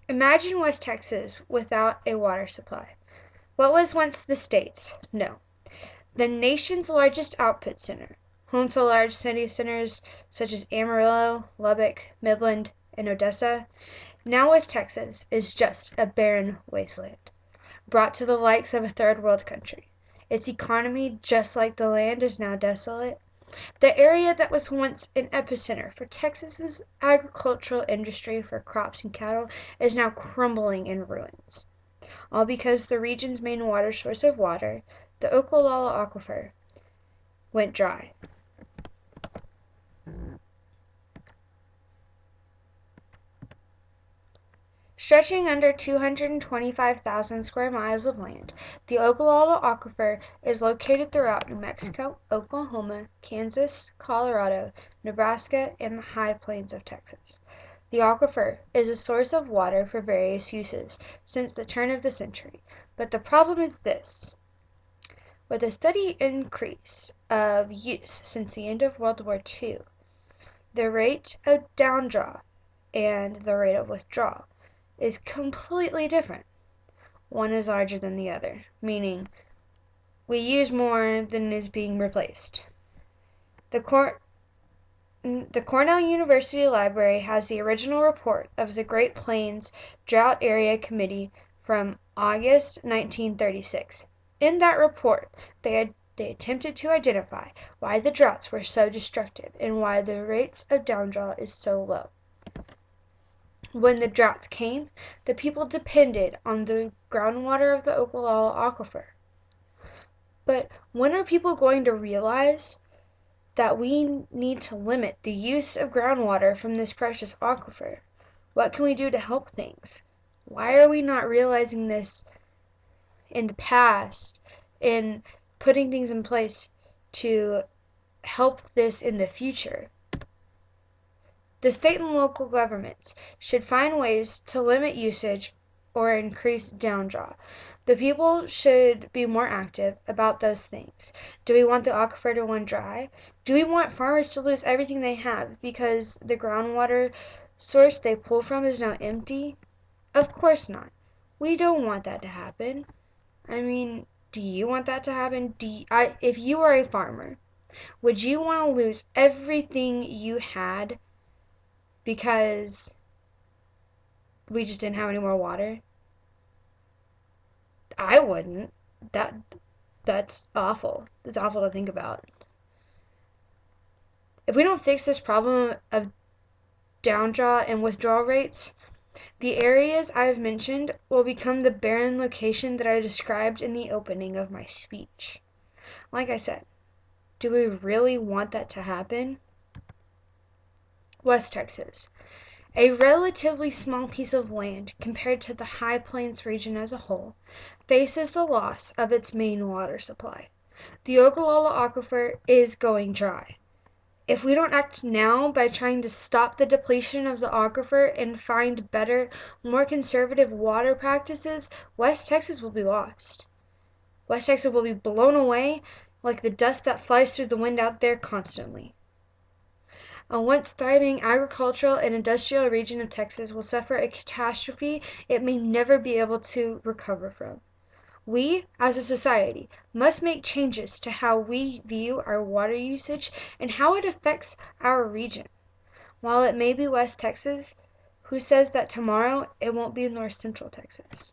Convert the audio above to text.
Imagine West Texas without a water supply. What was once the state's, no, the nation's largest output center, home to large city centers such as Amarillo, Lubbock, Midland, and Odessa, now West Texas is just a barren wasteland, brought to the likes of a third world country. Its economy, just like the land, is now desolate. The area that was once an epicenter for Texas's agricultural industry for crops and cattle is now crumbling in ruins. All because the region's main water source of water, the Ogallala Aquifer, went dry. Stretching under 225,000 square miles of land, the Ogallala Aquifer is located throughout New Mexico, Oklahoma, Kansas, Colorado, Nebraska, and the high plains of Texas. The aquifer is a source of water for various uses since the turn of the century, but the problem is this. With a steady increase of use since the end of World War II, the rate of downdraw and the rate of withdrawal is completely different. One is larger than the other, meaning we use more than is being replaced. The Cornell University Library has the original report of the Great Plains Drought Area Committee from August 1936. In that report, they attempted to identify why the droughts were so destructive and why the rates of downdraw is so low. When the droughts came, the people depended on the groundwater of the Ogallala Aquifer. But when are people going to realize that we need to limit the use of groundwater from this precious aquifer? What can we do to help things? Why are we not realizing this in the past and putting things in place to help this in the future? The state and local governments should find ways to limit usage or increase downdraw. The people should be more active about those things. Do we want the aquifer to run dry? Do we want farmers to lose everything they have because the groundwater source they pull from is now empty? Of course not. We don't want that to happen. I mean, do you want that to happen? If you are a farmer, would you want to lose everything you had because we just didn't have any more water? I wouldn't. That's awful. It's awful to think about. If we don't fix this problem of downdraw and withdrawal rates, the areas I have mentioned will become the barren location that I described in the opening of my speech. Like I said, do we really want that to happen? West Texas, a relatively small piece of land compared to the High Plains region as a whole, faces the loss of its main water supply. The Ogallala Aquifer is going dry. If we don't act now by trying to stop the depletion of the aquifer and find better, more conservative water practices, West Texas will be lost. West Texas will be blown away like the dust that flies through the wind out there constantly. A once thriving agricultural and industrial region of Texas will suffer a catastrophe it may never be able to recover from. We, as a society, must make changes to how we view our water usage and how it affects our region. While it may be West Texas, who says that tomorrow it won't be North Central Texas?